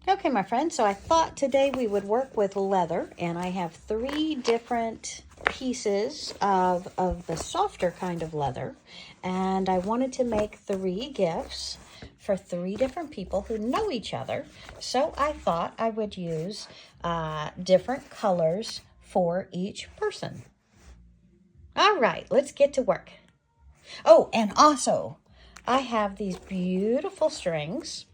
Okay, my friends, so I thought today we would work with leather, and I have 3 different pieces of the softer kind of leather, and I wanted to make 3 gifts for 3 different people who know each other, so I thought I would use different colors for each person. All right, let's get to work. Oh, and also, I have these beautiful strings,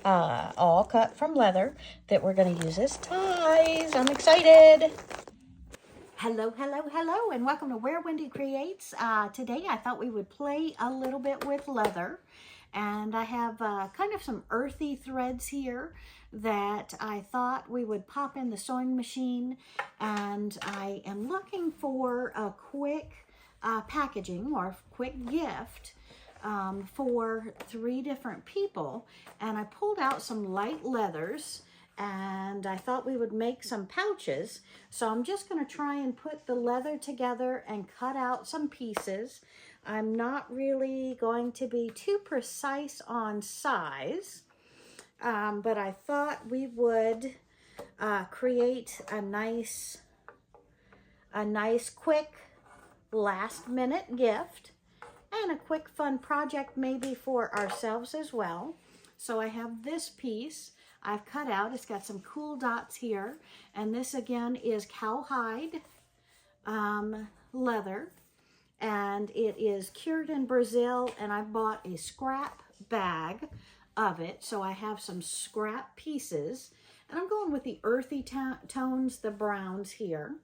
all cut from leather, that we're going to use as ties. I'm excited. Hello, hello, hello, and welcome to Where Wendy Creates. Today I thought we would play a little bit with leather, and I have kind of some earthy threads here that I thought we would pop in the sewing machine, and I am looking for a quick packaging or quick gift for 3 different people, and I pulled out some light leathers, and I thought we would make some pouches. So I'm just going to try and put the leather together and cut out some pieces. I'm not really going to be too precise on size, but I thought we would create a nice quick last minute gift and a quick fun project maybe for ourselves as well. So I have this piece I've cut out. It's got some cool dots here, and this again is cowhide leather, and it is cured in Brazil, and I bought a scrap bag of it, so I have some scrap pieces, and I'm going with the earthy tones, the browns here,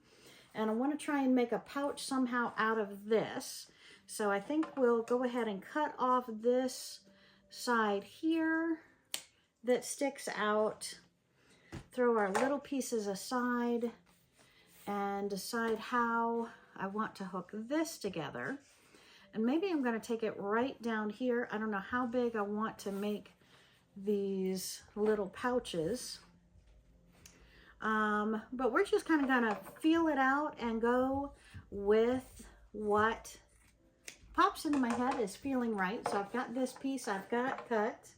and I want to try and make a pouch somehow out of this. So I think we'll go ahead and cut off this side here that sticks out, throw our little pieces aside, and decide how I want to hook this together. And maybe I'm going to take it right down here. I don't know how big I want to make these little pouches. But we're just kind of going to feel it out and go with what pops into my head is feeling right. So I've got this piece I've got cut,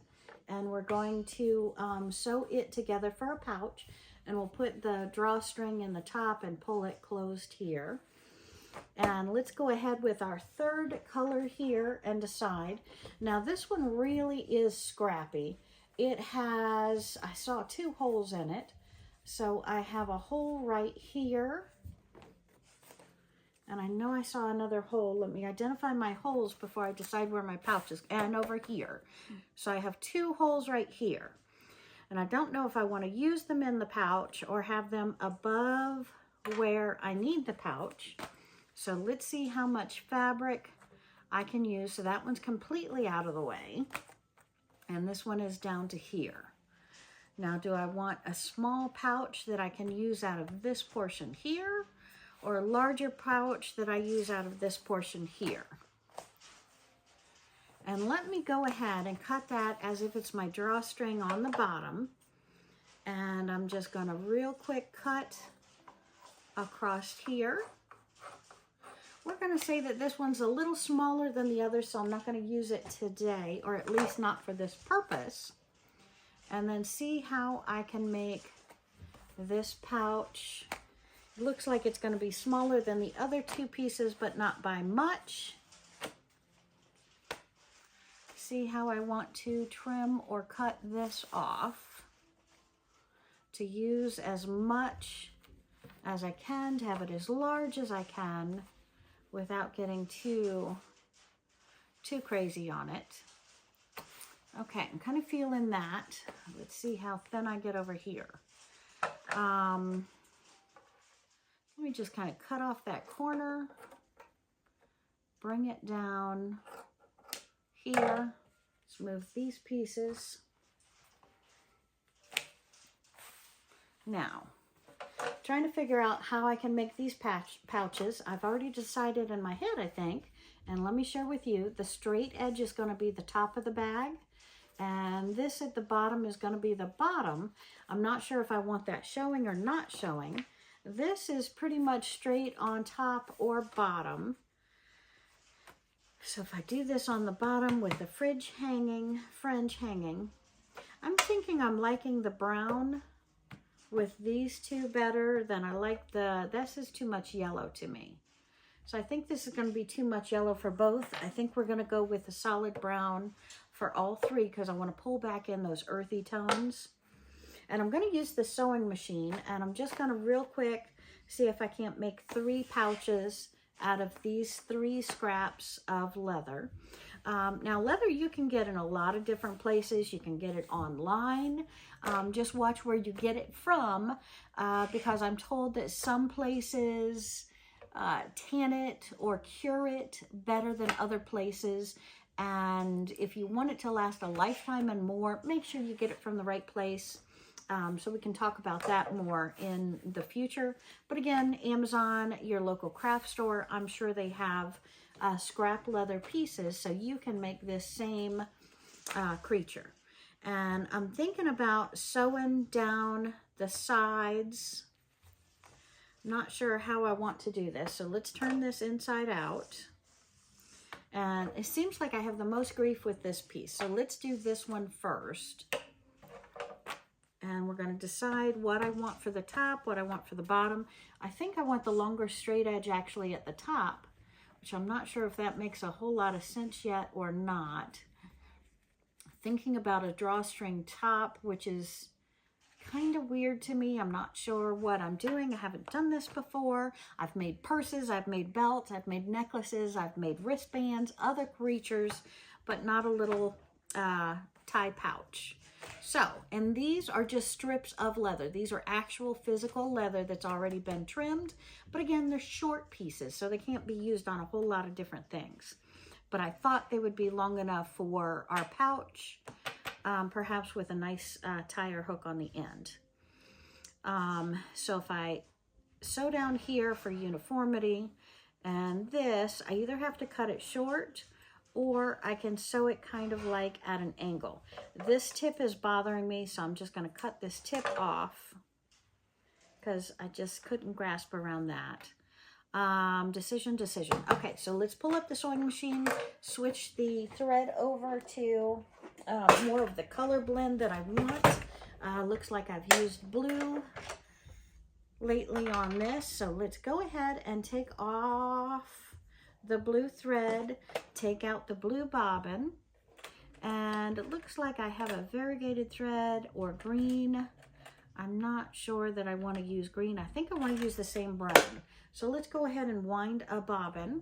and we're going to sew it together for a pouch, and we'll put the drawstring in the top and pull it closed here. And let's go ahead with our 3rd color here and decide. Now this one really is scrappy. It has, I saw 2 holes in it. So I have a hole right here, and I know I saw another hole. Let me identify my holes before I decide where my pouch is, and over here. So I have 2 holes right here, and I don't know if I want to use them in the pouch or have them above where I need the pouch. So let's see how much fabric I can use. So that one's completely out of the way, and this one is down to here. Now, do I want a small pouch that I can use out of this portion here, or a larger pouch that I use out of this portion here? And let me go ahead and cut that as if it's my drawstring on the bottom. And I'm just going to real quick cut across here. We're going to say that this one's a little smaller than the other, so I'm not going to use it today, or at least not for this purpose. And then see how I can make this pouch. It looks like it's going to be smaller than the other 2 pieces, but not by much. See how I want to trim or cut this off to use as much as I can, to have it as large as I can without getting too crazy on it. Okay, I'm kind of feeling that. Let's see how thin I get over here. Let me just kind of cut off that corner, bring it down here. Let's move these pieces. Now, trying to figure out how I can make these pouches. I've already decided in my head, I think, and let me share with you, the straight edge is going to be the top of the bag, and this at the bottom is going to be the bottom. I'm not sure if I want that showing or not showing. This is pretty much straight on top or bottom. So if I do this on the bottom with the fringe hanging, I'm thinking I'm liking the brown with these two better than I like this is too much yellow to me. So I think this is going to be too much yellow for both. I think we're going to go with a solid brown for all three because I want to pull back in those earthy tones. And I'm going to use the sewing machine, and I'm just going to real quick see if I can't make 3 pouches out of these 3 scraps of leather. Now, leather you can get in a lot of different places. You can get it online. Just watch where you get it from because I'm told that some places tan it or cure it better than other places. And if you want it to last a lifetime and more, make sure you get it from the right place. So we can talk about that more in the future. But again, Amazon, your local craft store, I'm sure they have scrap leather pieces so you can make this same creature. And I'm thinking about sewing down the sides. Not sure how I want to do this. So let's turn this inside out. And it seems like I have the most grief with this piece. So let's do this one first. And we're going to decide what I want for the top, what I want for the bottom. I think I want the longer straight edge actually at the top, which I'm not sure if that makes a whole lot of sense yet or not. Thinking about a drawstring top, which is kind of weird to me. I'm not sure what I'm doing. I haven't done this before. I've made purses, I've made belts, I've made necklaces, I've made wristbands, other creatures, but not a little tie pouch. So, and these are just strips of leather. These are actual physical leather that's already been trimmed. But again, they're short pieces, so they can't be used on a whole lot of different things. But I thought they would be long enough for our pouch, perhaps with a nice tie or hook on the end. So if I sew down here for uniformity, and this, I either have to cut it short or I can sew it kind of like at an angle. This tip is bothering me, so I'm just going to cut this tip off because I just couldn't grasp around that. Decision. Okay, so let's pull up the sewing machine, switch the thread over to more of the color blend that I want. Looks like I've used blue lately on this, so let's go ahead and take off the blue thread, take out the blue bobbin, and it looks like I have a variegated thread or green. I'm not sure that I want to use green. I think I want to use the same brown. So let's go ahead and wind a bobbin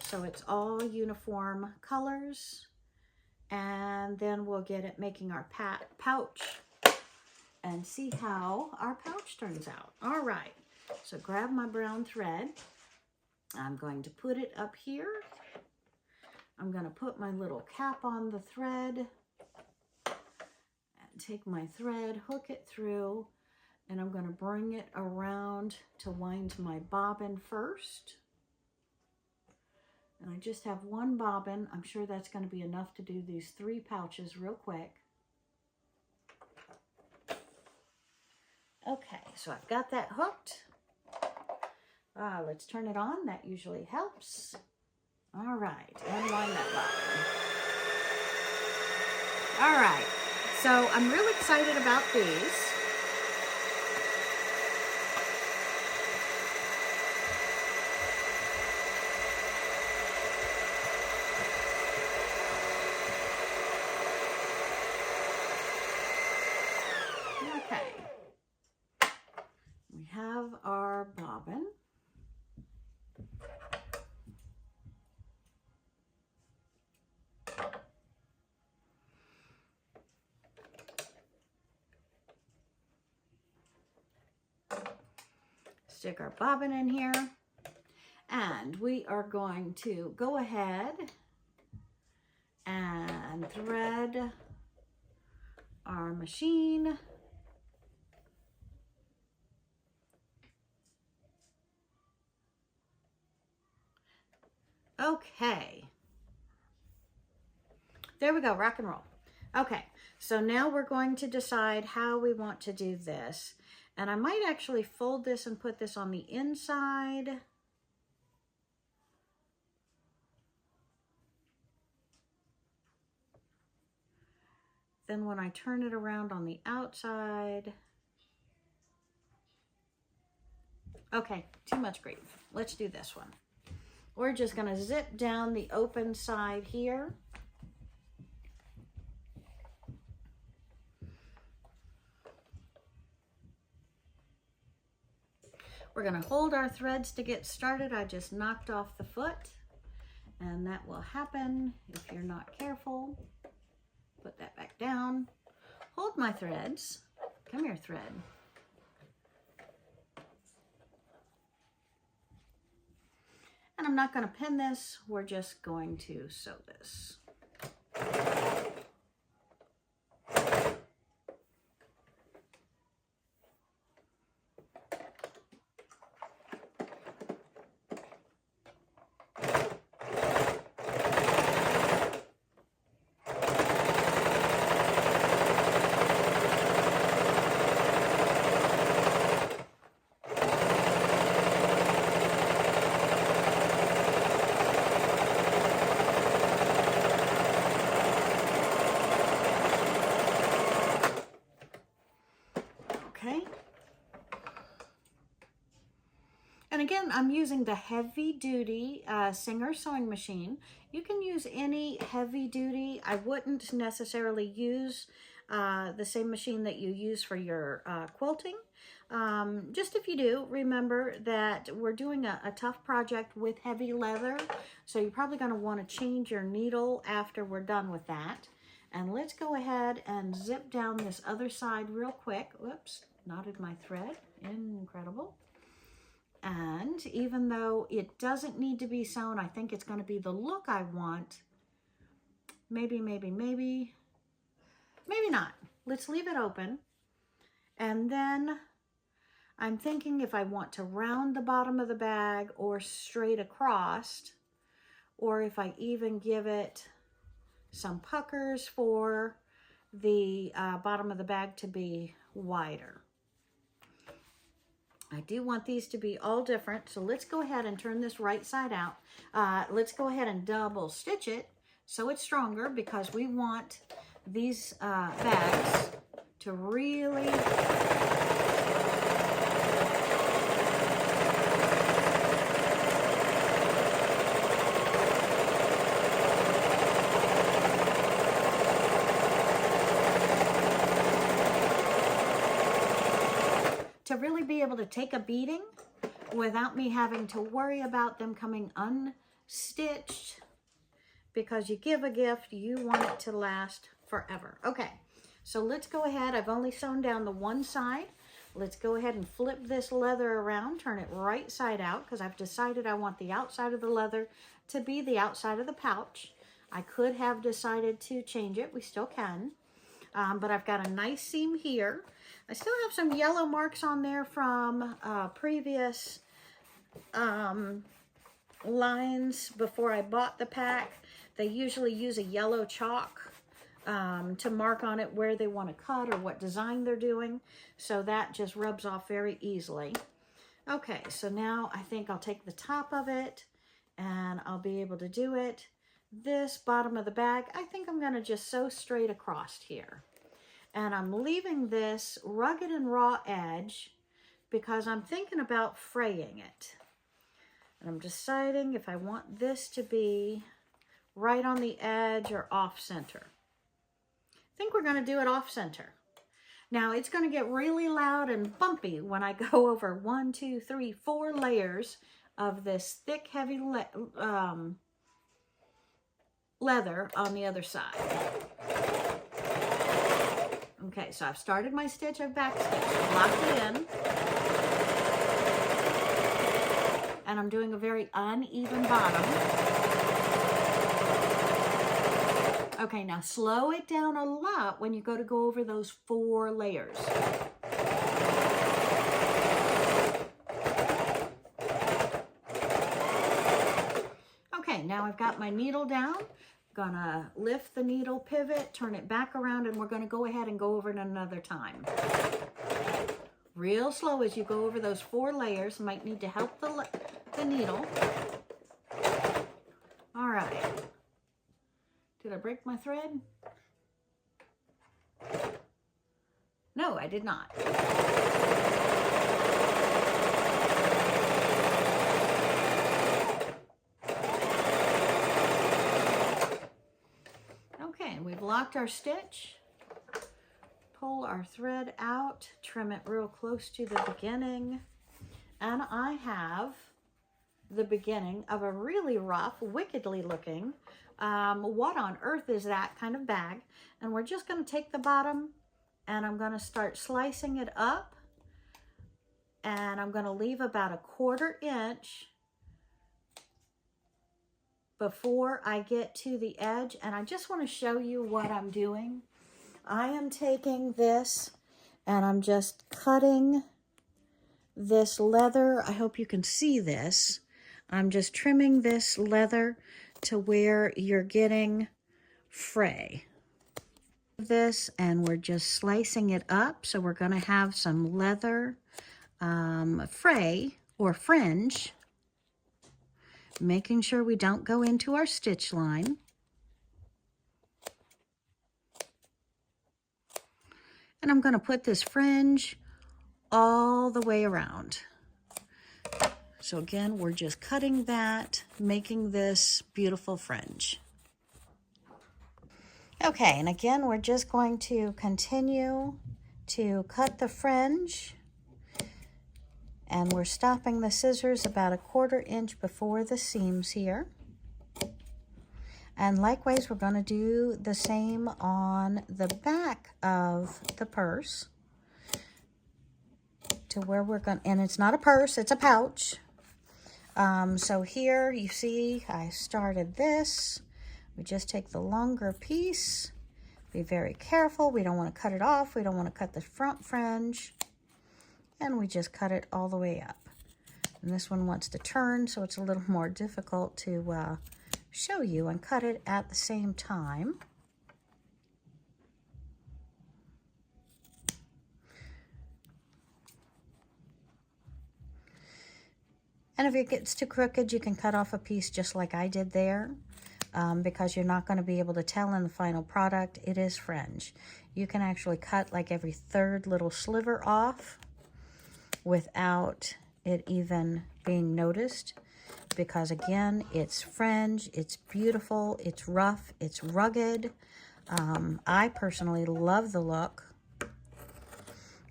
so it's all uniform colors, and then we'll get it making our pouch and see how our pouch turns out. All right, so grab my brown thread. I'm going to put it up here. I'm going to put my little cap on the thread and take my thread, hook it through, and I'm going to bring it around to wind my bobbin first. And I just have one bobbin. I'm sure that's going to be enough to do these 3 pouches real quick. Okay, so I've got that hooked. Let's turn it on. That usually helps. All right, unwind that bobbin. All right, so I'm really excited about these. Okay, we have our bobbin. Stick our bobbin in here, and we are going to go ahead and thread our machine. Okay, there we go, rock and roll. Okay, so now we're going to decide how we want to do this. And I might actually fold this and put this on the inside. Then when I turn it around on the outside, okay, too much grief. Let's do this one. We're just going to zip down the open side here. We're going to hold our threads to get started. I just knocked off the foot, and that will happen if you're not careful. Put that back down. Hold my threads. Come here, thread. And I'm not going to pin this. We're just going to sew this. And again, I'm using the heavy duty Singer sewing machine. You can use any heavy duty. I wouldn't necessarily use the same machine that you use for your quilting. Just if you do, remember that we're doing a tough project with heavy leather. So you're probably going to want to change your needle after we're done with that. And let's go ahead and zip down this other side real quick. Whoops, knotted my thread. Incredible. And even though it doesn't need to be sewn, I think it's going to be the look I want. Maybe not. Let's leave it open. And then I'm thinking if I want to round the bottom of the bag or straight across, or if I even give it some puckers for the bottom of the bag to be wider. I do want these to be all different, so let's go ahead and turn this right side out. Let's go ahead and double stitch it so it's stronger, because we want these bags to really be able to take a beating without me having to worry about them coming unstitched, because you give a gift, you want it to last forever. Okay, so let's go ahead. I've only sewn down the one side. Let's go ahead and flip this leather around, turn it right side out, because I've decided I want the outside of the leather to be the outside of the pouch. I could have decided to change it. We still can. But I've got a nice seam here. I still have some yellow marks on there from previous lines before I bought the pack. They usually use a yellow chalk to mark on it where they want to cut or what design they're doing. So that just rubs off very easily. Okay, so now I think I'll take the top of it and I'll be able to do it. This bottom of the bag, I think I'm going to just sew straight across here. And I'm leaving this rugged and raw edge because I'm thinking about fraying it. And I'm deciding if I want this to be right on the edge or off center. I think we're going to do it off center. Now it's going to get really loud and bumpy when I go over 1, 2, 3, 4 layers of this thick, heavy leather on the other side. Okay, so I've started my stitch, I've back stitched, locked it in. And I'm doing a very uneven bottom. Okay, now slow it down a lot when you go over those 4 layers. Okay, now I've got my needle down. Gonna lift the needle pivot, turn it back around, and we're gonna go ahead and go over it another time. Real slow as you go over those 4 layers. Might need to help the needle. All right. Did I break my thread? No, I did not. Okay, we've locked our stitch. Pull our thread out, trim it real close to the beginning. And I have the beginning of a really rough, wickedly looking, what on earth is that kind of bag? And we're just going to take the bottom and I'm going to start slicing it up. And I'm going to leave about a 1/4 inch before I get to the edge. And I just want to show you what I'm doing. I am taking this and I'm just cutting this leather. I hope you can see this. I'm just trimming this leather to where you're getting fray. This, and we're just slicing it up. So we're going to have some leather fray or fringe, making sure we don't go into our stitch line. And I'm going to put this fringe all the way around. So again, we're just cutting that, making this beautiful fringe. Okay, and again, we're just going to continue to cut the fringe. And we're stopping the scissors about a 1/4 inch before the seams here. And likewise, we're going to do the same on the back of the purse to where we're going, and it's not a purse, it's a pouch. So here you see I started this. We just take the longer piece. Be very careful. We don't want to cut it off. We don't want to cut the front fringe. And we just cut it all the way up. And this one wants to turn, so it's a little more difficult to show you and cut it at the same time. And if it gets too crooked, you can cut off a piece just like I did there, because you're not going to be able to tell in the final product. It is fringe. You can actually cut like every 3rd little sliver off without it even being noticed, because again, it's fringe, it's beautiful, it's rough, it's rugged. I personally love the look.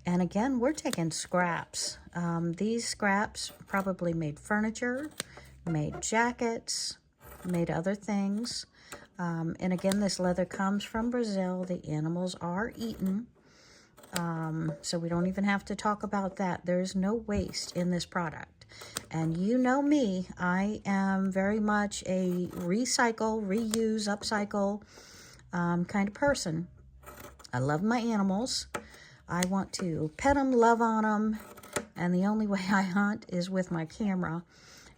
And again, we're taking scraps. These scraps probably made furniture, made jackets, made other things. And again, this leather comes from Brazil. The animals are eaten. So we don't even have to talk about that. There's no waste in this product. And you know me, I am very much a recycle, reuse, upcycle kind of person. I love my animals. I want to pet them, love on them, and the only way I hunt is with my camera.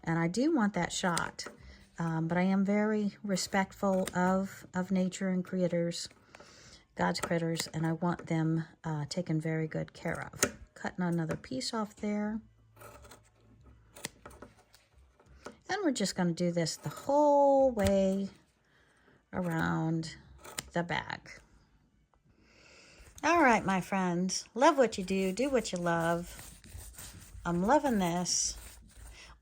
And I do want that shot, but I am very respectful of nature and critters, God's critters, and I want them taken very good care of. Cutting another piece off there. And we're just going to do this the whole way around the bag. All right, my friends, love what you do what you love. I'm loving this.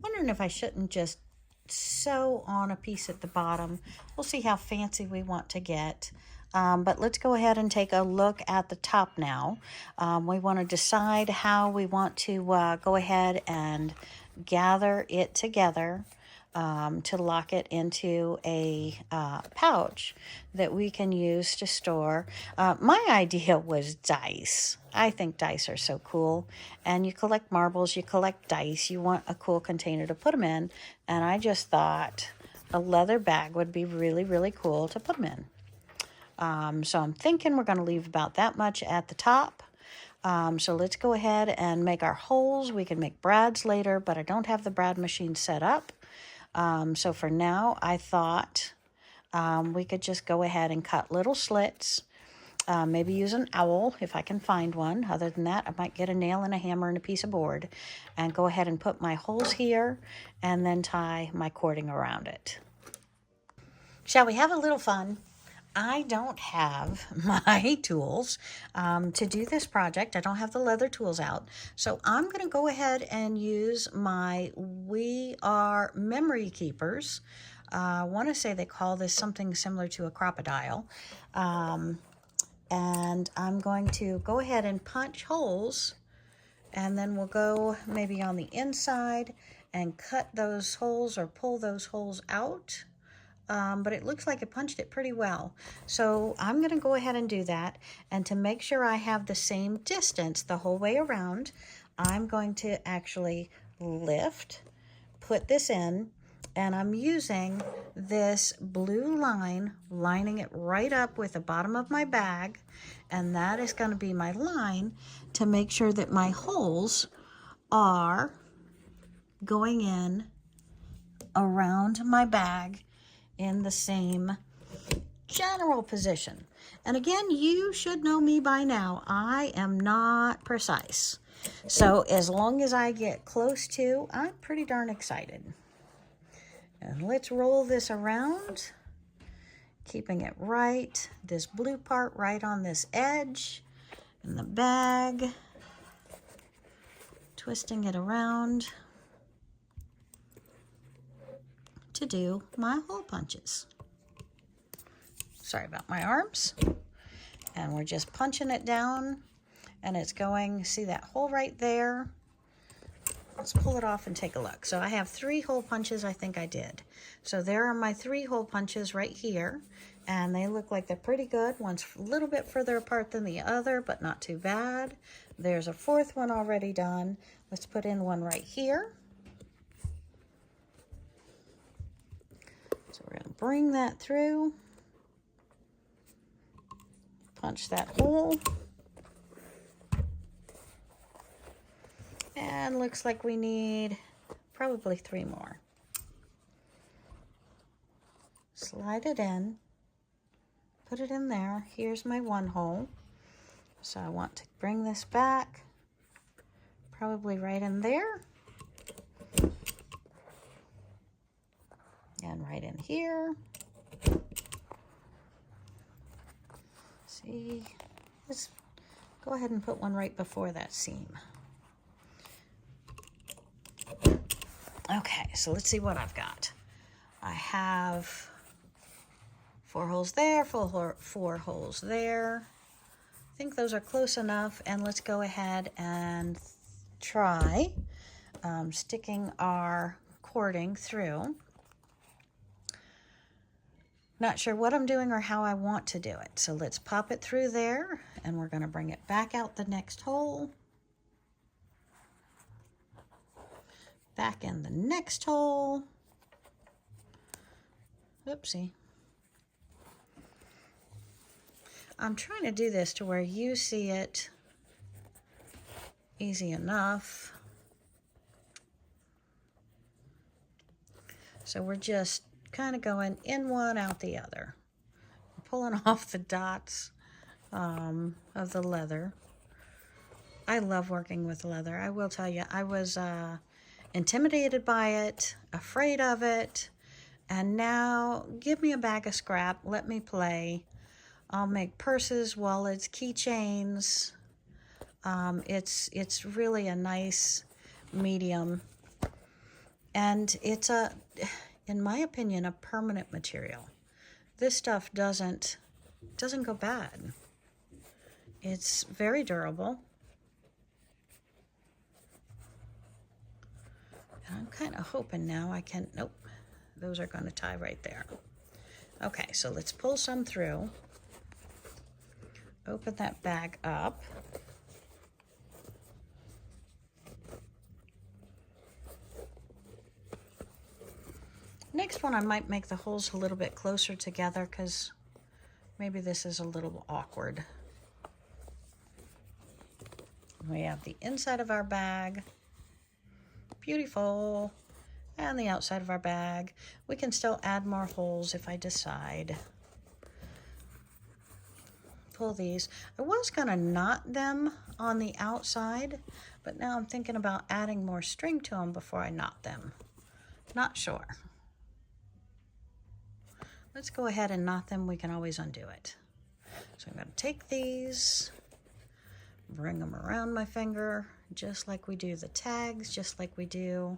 Wondering if I shouldn't just sew on a piece at the bottom. We'll see how fancy we want to get. But let's go ahead and take a look at the top now. We want to decide how we want to go ahead and gather it together to lock it into a pouch that we can use to store. My idea was dice. I think dice are so cool. And you collect marbles, you collect dice, you want a cool container to put them in. And I just thought a leather bag would be really, really cool to put them in. So I'm thinking we're going to leave about that much at the top. So let's go ahead and make our holes. We can make brads later, but I don't have the brad machine set up. So for now, I thought we could just go ahead and cut little slits. Maybe use an owl if I can find one. Other than that, I might get a nail and a hammer and a piece of board and go ahead and put my holes here and then tie my cording around it. Shall we have a little fun? I don't have my tools to do this project. I don't have the leather tools out. So I'm going to go ahead and use my We Are Memory Keepers. I want to say they call this something similar to a crocodile. And I'm going to go ahead and punch holes, and then we'll go maybe on the inside and cut those holes or pull those holes out. But it looks like it punched it pretty well. So I'm going to go ahead and do that. And to make sure I have the same distance the whole way around, I'm going to actually lift, put this in, and I'm using this blue line, lining it right up with the bottom of my bag. And that is going to be my line to make sure that my holes are going in around my bag in the same general position. And again, you should know me by now. I am not precise. So as long as I get close to, I'm pretty darn excited. And let's roll this around, keeping it right, this blue part right on this edge in the bag, twisting it around to do my hole punches. Sorry about my arms. And we're just punching it down, and it's going, see that hole right there? Let's pull it off and take a look. So I have 3 hole punches, I think I did. So there are my 3 hole punches right here, and they look like they're pretty good. One's a little bit further apart than the other, but not too bad. There's a 4th one already done. Let's put in one right here. So we're going to bring that through, punch that hole, and looks like we need probably 3 more. Slide it in, put it in there. Here's my 1 hole. So I want to bring this back, probably right in there. And right in here. See, let's go ahead and put one right before that seam. Okay, so let's see what I've got. I have 4 holes there, 4 holes there. I think those are close enough, and let's go ahead and try sticking our cording through. Not sure what I'm doing or how I want to do it. So let's pop it through there, and we're going to bring it back out the next hole. Back in the next hole. Oopsie. I'm trying to do this to where you see it easy enough. So we're just kind of going in one, out the other. Pulling off the dots of the leather. I love working with leather. I will tell you, I was intimidated by it, afraid of it, and now give me a bag of scrap, let me play. I'll make purses, wallets, keychains. It's really a nice medium, and it's in my opinion, a permanent material. This stuff doesn't go bad. It's very durable. And I'm kind of hoping now I can, nope, those are going to tie right there. Okay, so let's pull some through. Open that bag up. Next one, I might make the holes a little bit closer together because maybe this is a little awkward. We have the inside of our bag. Beautiful. And the outside of our bag. We can still add more holes if I decide. Pull these. I was going to knot them on the outside, but now I'm thinking about adding more string to them before I knot them. Not sure. let's go ahead and knot them. We can always undo it. So I'm going to take these, bring them around my finger, just like we do the tags, just like we do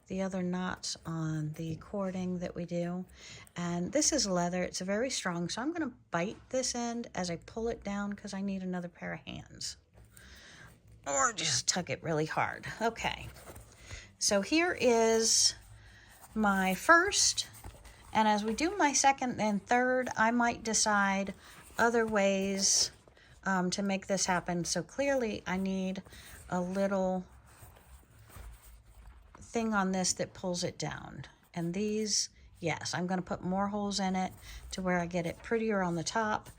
the other knots on the cording that we do. And this is leather. It's very strong, so I'm going to bite this end as I pull it down because I need another pair of hands. Or just tug it really hard. Okay. So here is my first, and as we do my second and third, I might decide other ways to make this happen. So clearly I need a little thing on this that pulls it down. And these, yes, I'm going to put more holes in it to where I get it prettier on the top.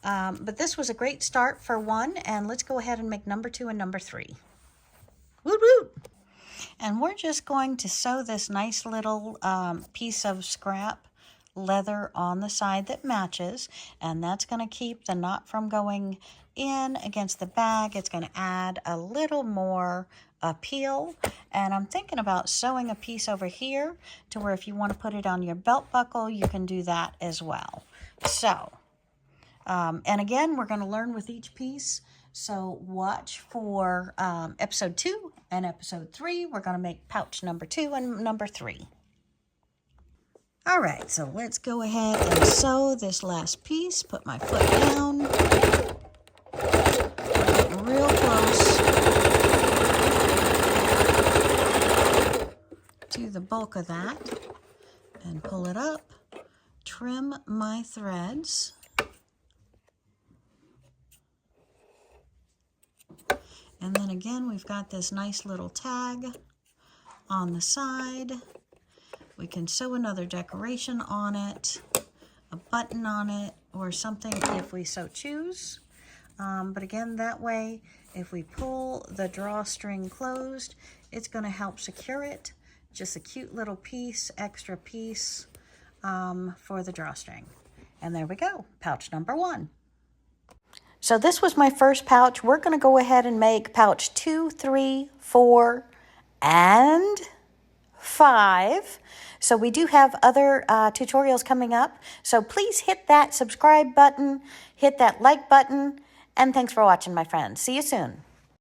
But this was a great start for one, and let's go ahead and make number 2 and number 3. Woot woot! And we're just going to sew this nice little piece of scrap leather on the side that matches, and that's going to keep the knot from going in against the bag. It's going to add a little more appeal, and I'm thinking about sewing a piece over here to where if you want to put it on your belt buckle, you can do that as well. So, and again, we're going to learn with each piece. So watch for episode 2 and episode 3. We're going to make pouch number 2 and number 3. All right, so let's go ahead and sew this last piece. Put my foot down. Get real close to the bulk of that. And pull it up. Trim my threads. And then again, we've got this nice little tag on the side. We can sew another decoration on it, a button on it, or something if we so choose. But again, that way, if we pull the drawstring closed, it's going to help secure it. Just a cute little piece, extra piece for the drawstring. And there we go, pouch number 1. So this was my first pouch. We're going to go ahead and make pouch 2, 3, 4, and 5. So we do have other tutorials coming up. So please hit that subscribe button, hit that like button, and thanks for watching, my friends. See you soon.